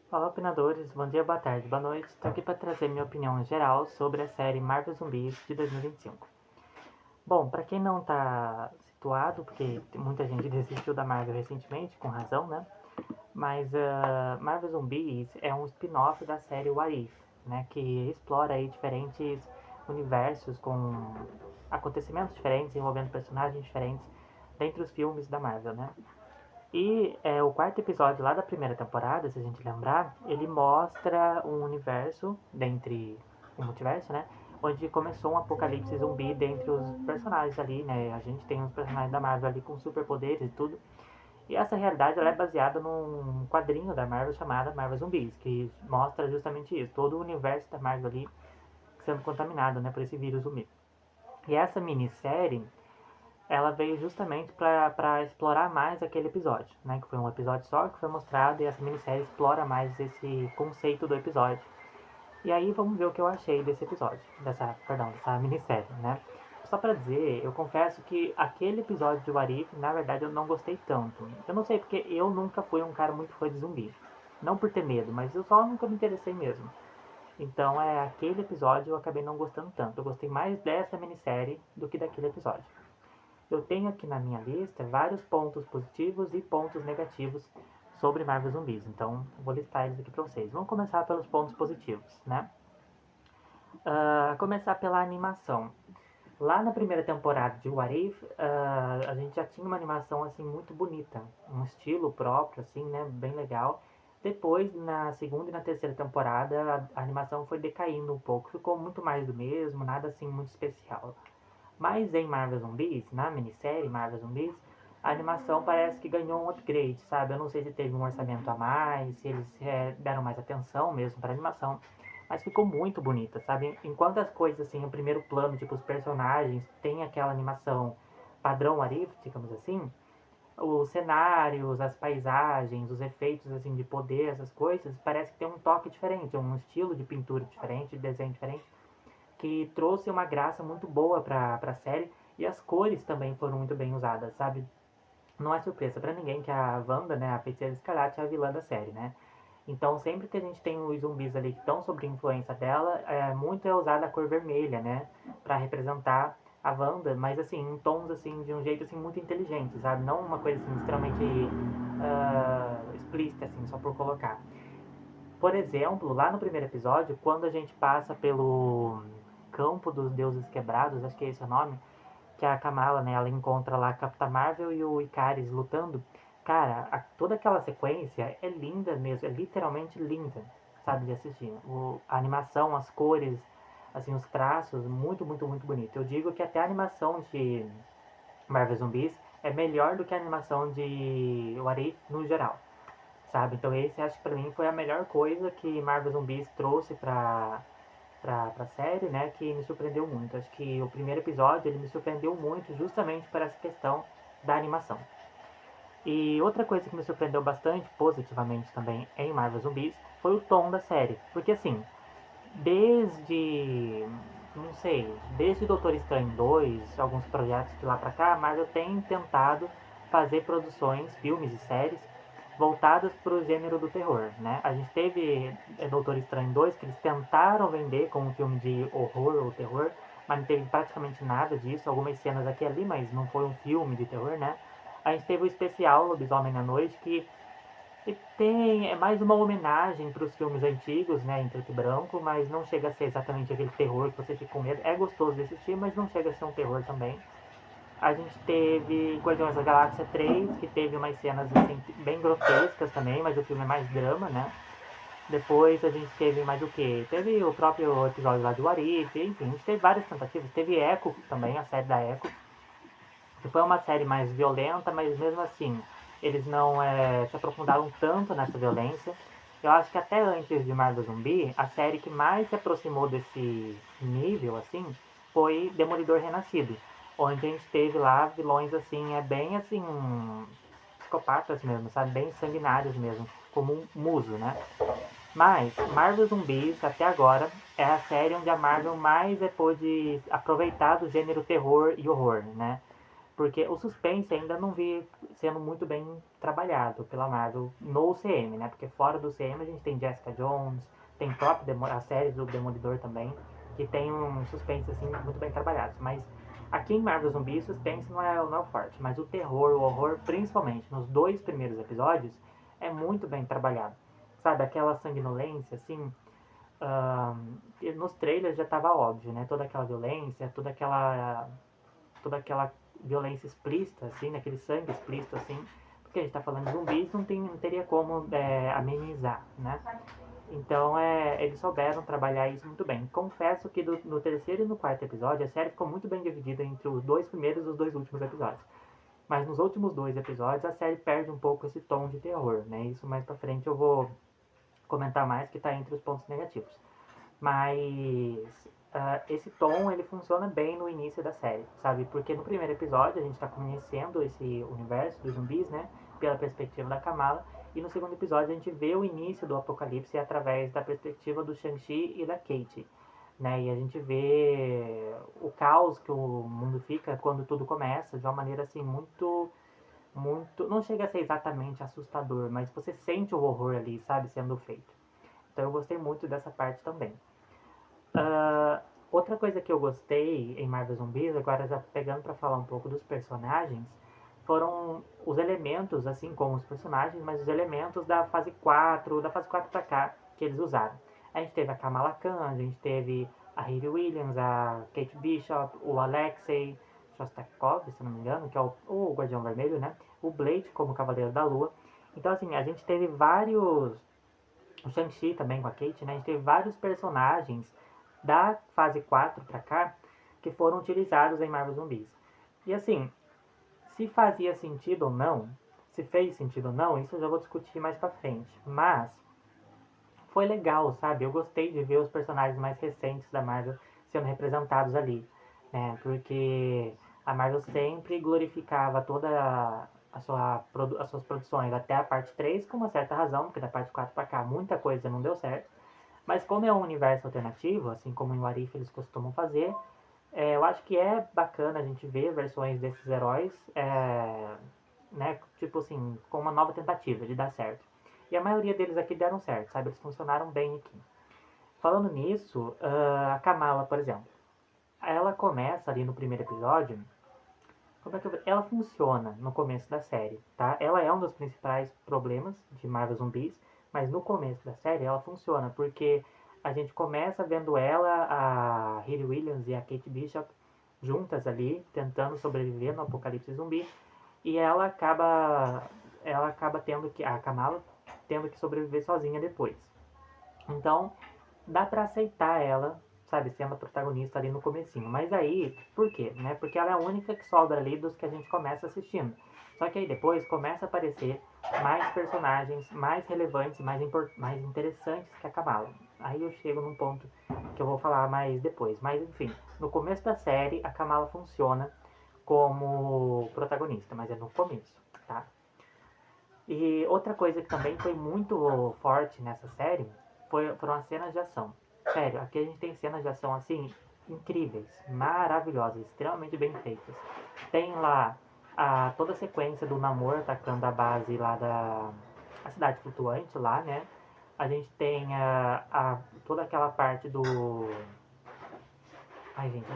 Fala, opinadores, bom dia, boa tarde, boa noite. Estou aqui para trazer minha opinião geral sobre a série Marvel Zumbi de 2025. Bom, para quem não está situado, porque muita gente desistiu da Marvel recentemente, com razão, né? Mas Marvel Zombies é um spin-off da série What If, né? Que explora aí diferentes universos com acontecimentos diferentes, envolvendo personagens diferentes dentre os filmes da Marvel, né? E o quarto episódio lá da primeira temporada, se a gente lembrar, ele mostra um universo dentre o multiverso, né? Onde começou um apocalipse zumbi dentre os personagens ali, né? A gente tem uns personagens da Marvel ali com superpoderes e tudo. E essa realidade ela é baseada num quadrinho da Marvel chamado Marvel Zumbis, que mostra justamente isso, todo o universo da Marvel ali sendo contaminado, né, por esse vírus zumbi. E essa minissérie ela veio justamente para explorar mais aquele episódio, né? Que foi um episódio só que foi mostrado e essa minissérie explora mais esse conceito do episódio. E aí vamos ver o que eu achei desse episódio, dessa minissérie, né? Só pra dizer, eu confesso que aquele episódio de What If, na verdade, eu não gostei tanto. Eu não sei porque eu nunca fui um cara muito fã de zumbi. Não por ter medo, mas eu só nunca me interessei mesmo. Então, aquele episódio eu acabei não gostando tanto. Eu gostei mais dessa minissérie do que daquele episódio. Eu tenho aqui na minha lista vários pontos positivos e pontos negativos sobre Marvel Zumbis, então vou listar eles aqui para vocês. Vamos começar pelos pontos positivos, né? Começar pela animação. Lá na primeira temporada de What If, a gente já tinha uma animação assim muito bonita, um estilo próprio, assim, né, bem legal. Depois, na segunda e na terceira temporada, a animação foi decaindo um pouco, ficou muito mais do mesmo, nada assim muito especial. Mas em Marvel Zombies, na minissérie Marvel Zombies, a animação parece que ganhou um upgrade, sabe? Eu não sei se teve um orçamento a mais, se eles deram mais atenção mesmo para a animação, mas ficou muito bonita, sabe? Enquanto as coisas assim, o primeiro plano, tipo os personagens, tem aquela animação padrão Arif, digamos assim, os cenários, as paisagens, os efeitos assim de poder, essas coisas, parece que tem um toque diferente, um estilo de pintura diferente, de desenho diferente que trouxe uma graça muito boa pra série. E as cores também foram muito bem usadas, sabe? Não é surpresa para ninguém que a Wanda, né, a Feiticeira Escarlate, é a vilã da série, né? Então, sempre que a gente tem os zumbis ali que estão sob influência dela, muito é usada a cor vermelha, né? Para representar a Wanda, mas assim, em tons assim, de um jeito assim, muito inteligente, sabe? Não uma coisa assim, extremamente explícita, assim, só por colocar. Por exemplo, lá no primeiro episódio, quando a gente passa pelo Campo dos Deuses Quebrados, acho que é esse o nome, que a Kamala, né, ela encontra lá a Capitã Marvel e o Icaris lutando. Cara, toda aquela sequência é linda mesmo, é literalmente linda, sabe, de assistir. A animação, as cores, assim, os traços, muito, muito, muito bonito. Eu digo que até a animação de Marvel Zumbis é melhor do que a animação de What If no geral, sabe? Então esse acho que pra mim foi a melhor coisa que Marvel Zumbis trouxe pra série, né? Que me surpreendeu muito. Acho que o primeiro episódio ele me surpreendeu muito justamente por essa questão da animação. E outra coisa que me surpreendeu bastante, positivamente também, em Marvel Zumbis, foi o tom da série. Porque assim, desde. Não sei, desde Doutor Estranho 2, alguns projetos de lá pra cá, a Marvel tem tentado fazer produções, filmes e séries voltadas para o gênero do terror, né? A gente teve Doutor Estranho 2 que eles tentaram vender como um filme de horror ou terror, mas não teve praticamente nada disso, algumas cenas aqui e ali, mas não foi um filme de terror, né? A gente teve o especial Lobisomem à Noite, que é mais uma homenagem para os filmes antigos, né, em preto e branco, mas não chega a ser exatamente aquele terror que você fica com medo. É gostoso de assistir, mas não chega a ser um terror também. A gente teve Guardiões da Galáxia 3, que teve umas cenas assim, bem grotescas também, mas o filme é mais drama, né? Depois a gente teve mais o que? Teve o próprio episódio lá do Arif, enfim, a gente teve várias tentativas. Teve Echo também, a série da Echo, que foi uma série mais violenta, mas mesmo assim eles não se aprofundaram tanto nessa violência. Eu acho que até antes de Marvel Zumbi, a série que mais se aproximou desse nível, assim, foi Demolidor Renascido, onde a gente teve lá vilões assim, bem assim, psicopatas mesmo, sabe? Bem sanguinários mesmo, como um Muso, né? Mas Marvel Zumbis, até agora, é a série onde a Marvel mais pôde aproveitar do gênero terror e horror, né? Porque o suspense ainda não vi sendo muito bem trabalhado pela Marvel no UCM, né? Porque fora do UCM a gente tem Jessica Jones, tem a série do Demolidor também, que tem um suspense assim muito bem trabalhado. Mas aqui em Marvel Zumbi, suspense não é o forte, mas o terror, o horror, principalmente nos 2 primeiros episódios, é muito bem trabalhado. Sabe, aquela sanguinolência, assim, nos trailers já estava óbvio, né? Toda aquela violência, toda aquela violência explícita, assim, aquele sangue explícito, assim, porque a gente tá falando de zumbis, não teria como amenizar, né? Então, eles souberam trabalhar isso muito bem. Confesso que no terceiro e no quarto episódio, a série ficou muito bem dividida entre os 2 primeiros e os 2 últimos episódios. Mas nos últimos 2 episódios, a série perde um pouco esse tom de terror, né? Isso mais pra frente eu vou comentar mais, que tá entre os pontos negativos. Mas esse tom ele funciona bem no início da série, sabe? Porque no primeiro episódio a gente está conhecendo esse universo dos zumbis, né? Pela perspectiva da Kamala. E no segundo episódio a gente vê o início do apocalipse através da perspectiva do Shang-Chi e da Kate. Né? E a gente vê o caos que o mundo fica quando tudo começa de uma maneira assim muito, não chega a ser exatamente assustador, mas você sente o horror ali, sabe, sendo feito. Então eu gostei muito dessa parte também. Outra coisa que eu gostei em Marvel Zombies, agora já pegando para falar um pouco dos personagens, foram os elementos, assim como os personagens, mas os elementos da fase 4 pra cá, que eles usaram. A gente teve a Kamala Khan, a gente teve a Hayley Williams, a Kate Bishop, o Alexei Shostakov, se não me engano, que é o Guardião Vermelho, né? O Blade como Cavaleiro da Lua. Então, assim, a gente teve vários... O Shang-Chi também com a Kate, né? A gente teve vários personagens da fase 4 pra cá que foram utilizados em Marvel Zumbis. E assim, se fazia sentido ou não, se fez sentido ou não, isso eu já vou discutir mais pra frente. Mas foi legal, sabe? Eu gostei de ver os personagens mais recentes da Marvel sendo representados ali, né? Porque a Marvel sempre glorificava as suas produções até a parte 3 com uma certa razão, porque da parte 4 pra cá muita coisa não deu certo. Mas como é um universo alternativo, assim como em What If eles costumam fazer, eu acho que é bacana a gente ver versões desses heróis, né, tipo assim, com uma nova tentativa de dar certo. E a maioria deles aqui deram certo, sabe? Eles funcionaram bem aqui. Falando nisso, a Kamala, por exemplo, ela começa ali no primeiro episódio. Como é que ela funciona no começo da série, tá? Ela é um dos principais problemas de Marvel Zumbis, mas no começo da série ela funciona porque a gente começa vendo ela, a Hayley Williams e a Kate Bishop juntas ali, tentando sobreviver no apocalipse zumbi, e ela acaba tendo que a Kamala tendo que sobreviver sozinha depois. Então, dá pra aceitar ela, sabe, sendo a protagonista ali no comecinho. Mas aí, por quê? Né? Porque ela é a única que sobra ali dos que a gente começa assistindo. Só que aí depois começa a aparecer mais personagens mais relevantes, mais interessantes que a Kamala. Aí eu chego num ponto que eu vou falar mais depois. Mas enfim, no começo da série a Kamala funciona como protagonista, mas é no começo, tá? E outra coisa que também foi muito forte nessa série foram as cenas de ação. Sério, aqui a gente tem cenas de ação assim incríveis, maravilhosas, extremamente bem feitas. Tem lá toda a sequência do Namor atacando a base lá a cidade flutuante lá, né? A gente tem toda aquela parte do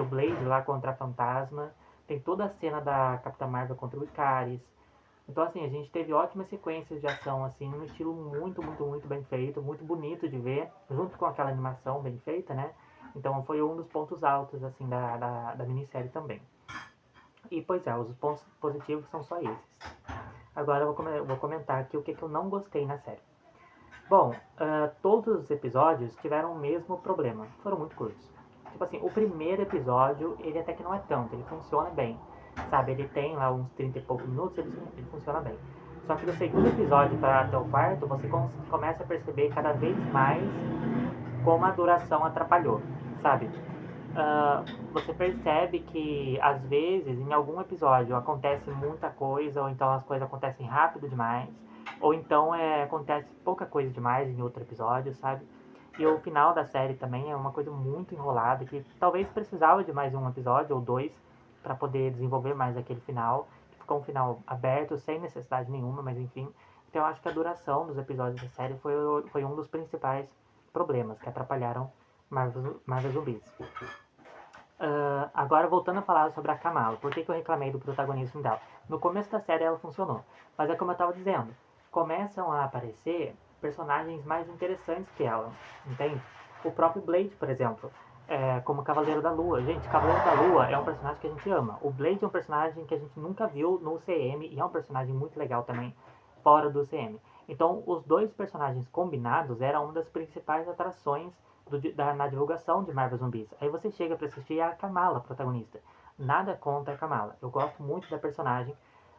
Blade lá contra a Fantasma. Tem toda a cena da Capitã Marvel contra o Icaris. Então, assim, a gente teve ótimas sequências de ação, assim, num estilo muito, muito, muito bem feito, muito bonito de ver, junto com aquela animação bem feita, né? Então, foi um dos pontos altos, assim, da minissérie também. E, pois é, os pontos positivos são só esses. Agora eu vou comentar aqui o que eu não gostei na série. Bom, todos os episódios tiveram o mesmo problema, foram muito curtos. Tipo assim, o primeiro episódio, ele até que não é tanto, ele funciona bem. Sabe, ele tem lá uns 30 e poucos minutos, ele funciona bem. Só que do segundo episódio para até o quarto, você começa a perceber cada vez mais como a duração atrapalhou, sabe? Você percebe que às vezes em algum episódio acontece muita coisa, ou então as coisas acontecem rápido demais, ou então acontece pouca coisa demais em outro episódio, sabe? E o final da série também é uma coisa muito enrolada, que talvez precisava de mais um episódio ou dois para poder desenvolver mais aquele final. Ficou um final aberto, sem necessidade nenhuma, mas enfim. Então eu acho que a duração dos episódios da série foi um dos principais problemas que atrapalharam Marvel Zombies. Agora voltando a falar sobre a Kamala, por que eu reclamei do protagonismo dela? No começo da série ela funcionou, mas é como eu estava dizendo, começam a aparecer personagens mais interessantes que ela, entende? O próprio Blade, por exemplo, como Cavaleiro da Lua. Gente, Cavaleiro da Lua é um personagem que a gente ama. O Blade é um personagem que a gente nunca viu no CM e é um personagem muito legal também fora do CM. Então, os dois personagens combinados eram uma das principais atrações na divulgação de Marvel Zombies. Aí você chega para assistir a Kamala, a protagonista. Nada contra a Kamala. Eu gosto muito da personagem.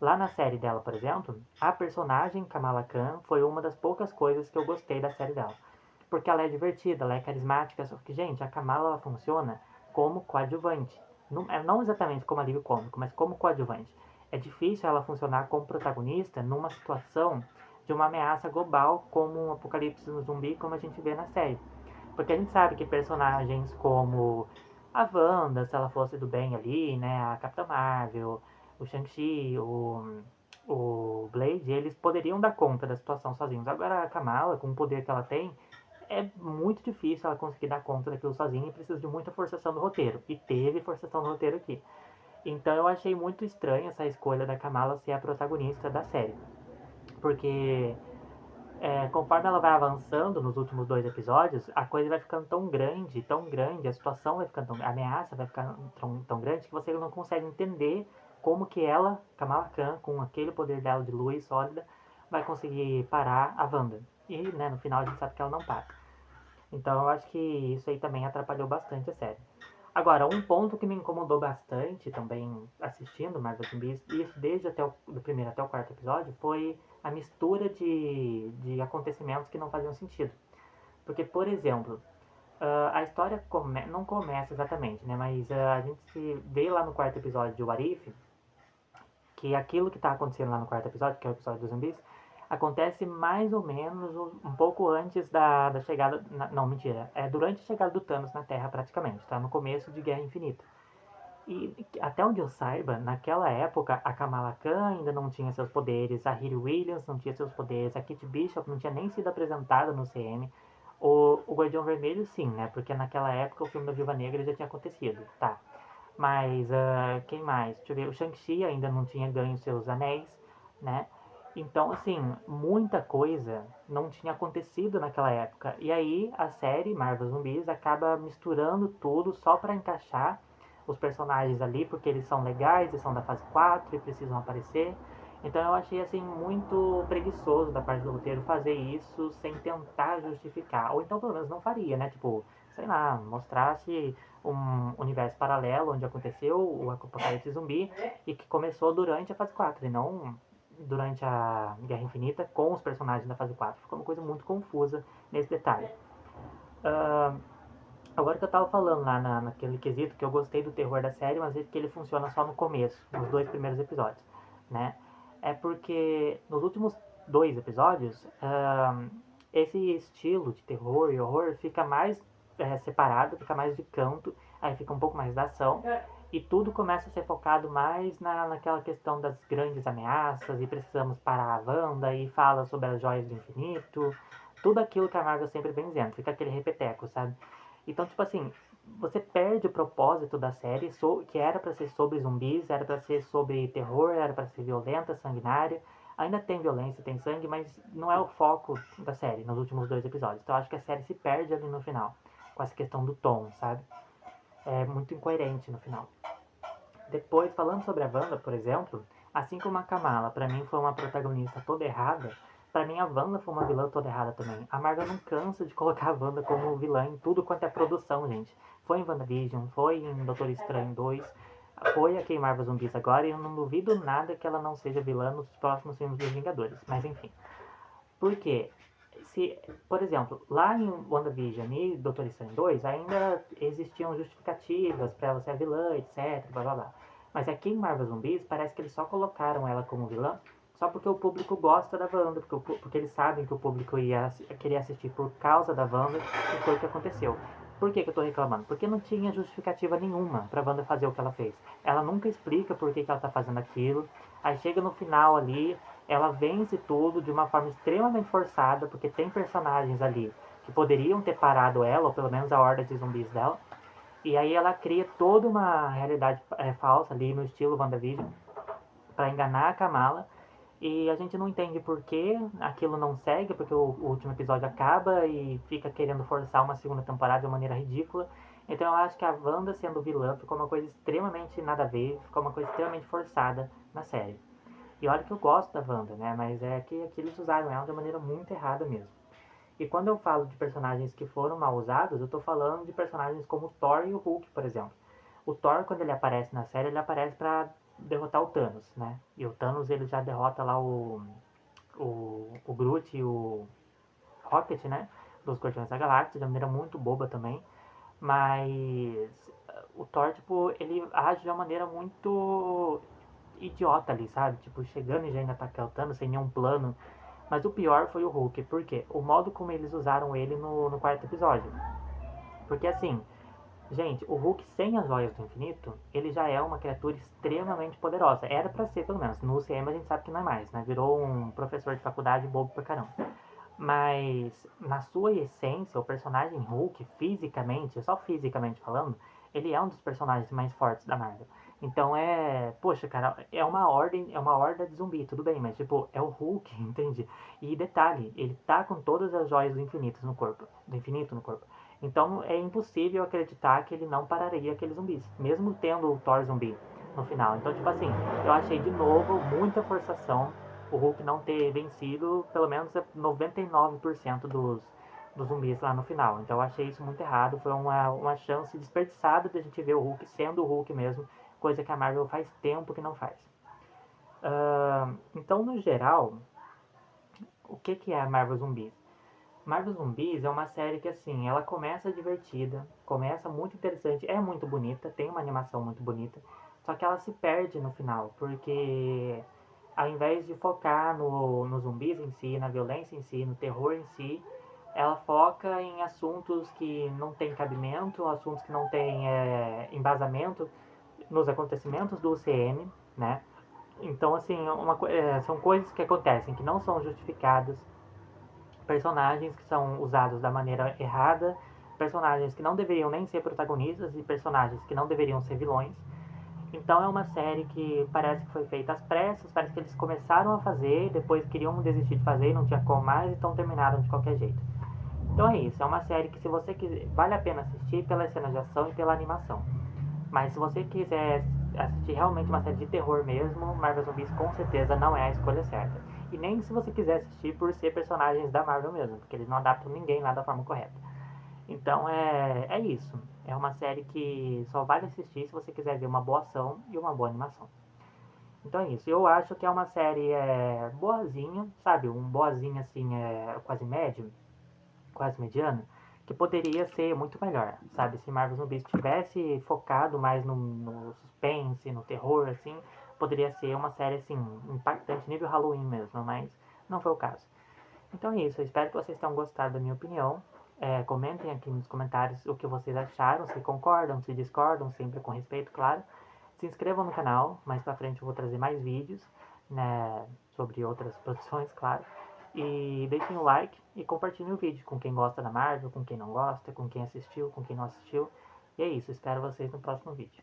Lá na série dela, por exemplo, a personagem Kamala Khan foi uma das poucas coisas que eu gostei da série dela. Porque ela é divertida, ela é carismática, só que, gente, a Kamala ela funciona como coadjuvante. Não exatamente como alívio cômico, mas como coadjuvante. É difícil ela funcionar como protagonista numa situação de uma ameaça global como um apocalipse zumbi, como a gente vê na série. Porque a gente sabe que personagens como a Wanda, se ela fosse do bem ali, né, a Capitã Marvel, o Shang-Chi, o Blade, eles poderiam dar conta da situação sozinhos. Agora a Kamala, com o poder que ela tem, é muito difícil ela conseguir dar conta daquilo sozinha e precisa de muita forçação no roteiro. E teve forçação no roteiro aqui. Então eu achei muito estranha essa escolha da Kamala ser a protagonista da série. Porque conforme ela vai avançando nos últimos 2 episódios, a coisa vai ficando tão grande, a situação vai ficando a ameaça vai ficando tão grande que você não consegue entender como que ela, Kamala Khan, com aquele poder dela de luz sólida, vai conseguir parar a Wanda. E, né, no final a gente sabe que ela não para. Então eu acho que isso aí também atrapalhou bastante a série. Agora, um ponto que me incomodou bastante também assistindo Marvel Zombies, e isso desde do primeiro até o quarto episódio, foi a mistura de acontecimentos que não faziam sentido. Porque, por exemplo, a história não começa exatamente, né? Mas a gente vê lá no quarto episódio de What If, que aquilo que está acontecendo lá no quarto episódio, que é o episódio dos zumbis, acontece mais ou menos um pouco antes da chegada. Não, mentira. É durante a chegada do Thanos na Terra, praticamente. Tá no começo de Guerra Infinita. E até onde eu saiba, naquela época, a Kamala Khan ainda não tinha seus poderes, a Riri Williams não tinha seus poderes, a Kate Bishop não tinha nem sido apresentada no CM. O Guardião Vermelho, sim, né? Porque naquela época o filme da Viúva Negra já tinha acontecido. Tá. Mas quem mais? Deixa eu ver. O Shang-Chi ainda não tinha ganho seus anéis, né? Então, assim, muita coisa não tinha acontecido naquela época. E aí a série Marvel Zombies acaba misturando tudo só para encaixar os personagens ali, porque eles são legais e são da fase 4 e precisam aparecer. Então eu achei assim muito preguiçoso da parte do roteiro fazer isso sem tentar justificar. Ou então pelo menos não faria, né? Tipo, sei lá, mostrasse um universo paralelo onde aconteceu o apocalipse zumbi e que começou durante a fase 4 e não durante a Guerra Infinita com os personagens da fase 4. Ficou uma coisa muito confusa nesse detalhe. Agora que eu tava falando lá naquele quesito que eu gostei do terror da série, mas que ele funciona só no começo, nos 2 primeiros episódios, né? É porque nos últimos 2 episódios, esse estilo de terror e horror fica mais separado, fica mais de canto, aí fica um pouco mais da ação, e tudo começa a ser focado mais naquela questão das grandes ameaças, e precisamos parar a Wanda, e fala sobre as joias do infinito, tudo aquilo que a Marvel sempre vem dizendo, fica aquele repeteco, sabe? Então, tipo assim, você perde o propósito da série, que era pra ser sobre zumbis, era pra ser sobre terror, era pra ser violenta, sanguinária. Ainda tem violência, tem sangue, mas não é o foco da série nos últimos 2 episódios. Então, eu acho que a série se perde ali no final, com essa questão do tom, sabe? É muito incoerente no final. Depois, falando sobre a Wanda, por exemplo, assim como a Kamala, pra mim foi uma protagonista toda errada, pra mim a Wanda foi uma vilã toda errada também. A Marvel não cansa de colocar a Wanda como vilã em tudo quanto é produção, gente. Foi em WandaVision, foi em Doutor Estranho 2, foi aqui em Marvel Zumbis agora, e eu não duvido nada que ela não seja vilã nos próximos filmes dos Vingadores. Mas enfim. Por quê? Se, por exemplo, lá em WandaVision e Doutor Estranho 2 ainda existiam justificativas para ela ser a vilã, etc, blá blá blá. Mas aqui em Marvel Zumbis parece que eles só colocaram ela como vilã só porque o público gosta da Wanda, porque eles sabem que o público ia querer assistir por causa da Wanda, e foi o que aconteceu. Por que eu tô reclamando? Porque não tinha justificativa nenhuma pra Wanda fazer o que ela fez. Ela nunca explica por que ela tá fazendo aquilo. Aí chega no final ali, ela vence tudo de uma forma extremamente forçada, porque tem personagens ali que poderiam ter parado ela, ou pelo menos a horda de zumbis dela. E aí ela cria toda uma realidade falsa ali no estilo WandaVision para enganar a Kamala. E a gente não entende por que aquilo não segue, porque o último episódio acaba e fica querendo forçar uma segunda temporada de uma maneira ridícula. Então eu acho que a Wanda sendo vilã ficou uma coisa extremamente nada a ver, ficou uma coisa extremamente forçada na série. E olha que eu gosto da Wanda, né? Mas é que eles usaram ela de uma maneira muito errada mesmo. E quando eu falo de personagens que foram mal usados, eu tô falando de personagens como o Thor e o Hulk, por exemplo. O Thor, quando ele aparece na série, ele aparece pra derrotar o Thanos, né? E o Thanos, ele já derrota lá o Groot e o Rocket, né? Dos Guardiões da Galáxia, de uma maneira muito boba também. Mas o Thor, tipo, ele age de uma maneira muito idiota ali, sabe? Tipo, chegando e já indo atacar o Thanos sem nenhum plano. Mas o pior foi o Hulk, por quê? O modo como eles usaram ele no quarto episódio. Porque assim, gente, o Hulk sem as joias do infinito, ele já é uma criatura extremamente poderosa. Era pra ser, pelo menos. No UCM a gente sabe que não é mais, né? Virou um professor de faculdade bobo pra caramba. Mas, na sua essência, o personagem Hulk, fisicamente, só fisicamente falando, ele é um dos personagens mais fortes da Marvel. Então poxa, cara, é uma horda de zumbi, tudo bem, mas tipo, é o Hulk, entende? E detalhe, ele tá com todas as joias do infinito no corpo. Então é impossível acreditar que ele não pararia aqueles zumbis, mesmo tendo o Thor zumbi no final. Então, tipo assim, eu achei de novo muita forçação o Hulk não ter vencido pelo menos 99% dos zumbis lá no final. Então eu achei isso muito errado. Foi uma chance desperdiçada de a gente ver o Hulk sendo o Hulk mesmo, coisa que a Marvel faz tempo que não faz. Então, no geral, o que é a Marvel Zumbis? Marvel Zumbis é uma série que, assim, ela começa divertida, começa muito interessante, é muito bonita, tem uma animação muito bonita, só que ela se perde no final, porque ao invés de focar nos zumbis em si, na violência em si, no terror em si, ela foca em assuntos que não tem cabimento, assuntos que não tem embasamento nos acontecimentos do UCM, né? Então, assim, são coisas que acontecem que não são justificadas, personagens que são usados da maneira errada, personagens que não deveriam nem ser protagonistas e personagens que não deveriam ser vilões. Então é uma série que parece que foi feita às pressas, parece que eles começaram a fazer, depois queriam desistir de fazer e não tinha como mais, então terminaram de qualquer jeito. Então é isso, é uma série que se você quiser, vale a pena assistir pela cena de ação e pela animação. Mas se você quiser assistir realmente uma série de terror mesmo, Marvel Zombies com certeza não é a escolha certa. E nem se você quiser assistir por ser personagens da Marvel mesmo, porque eles não adaptam ninguém lá da forma correta. Então é isso. É uma série que só vale assistir se você quiser ver uma boa ação e uma boa animação. Então é isso. Eu acho que é uma série boazinha, sabe? Um boazinho assim, quase médio, quase mediano, que poderia ser muito melhor, sabe? Se Marvel Zombies tivesse focado mais no suspense, no terror, assim, poderia ser uma série, assim, impactante, nível Halloween mesmo, mas não foi o caso. Então é isso, eu espero que vocês tenham gostado da minha opinião. Comentem aqui nos comentários o que vocês acharam, se concordam, se discordam, sempre com respeito, claro. Se inscrevam no canal, mais pra frente eu vou trazer mais vídeos, né, sobre outras produções, claro. E deixem o like e compartilhem o vídeo com quem gosta da Marvel, com quem não gosta, com quem assistiu, com quem não assistiu. E é isso, espero vocês no próximo vídeo.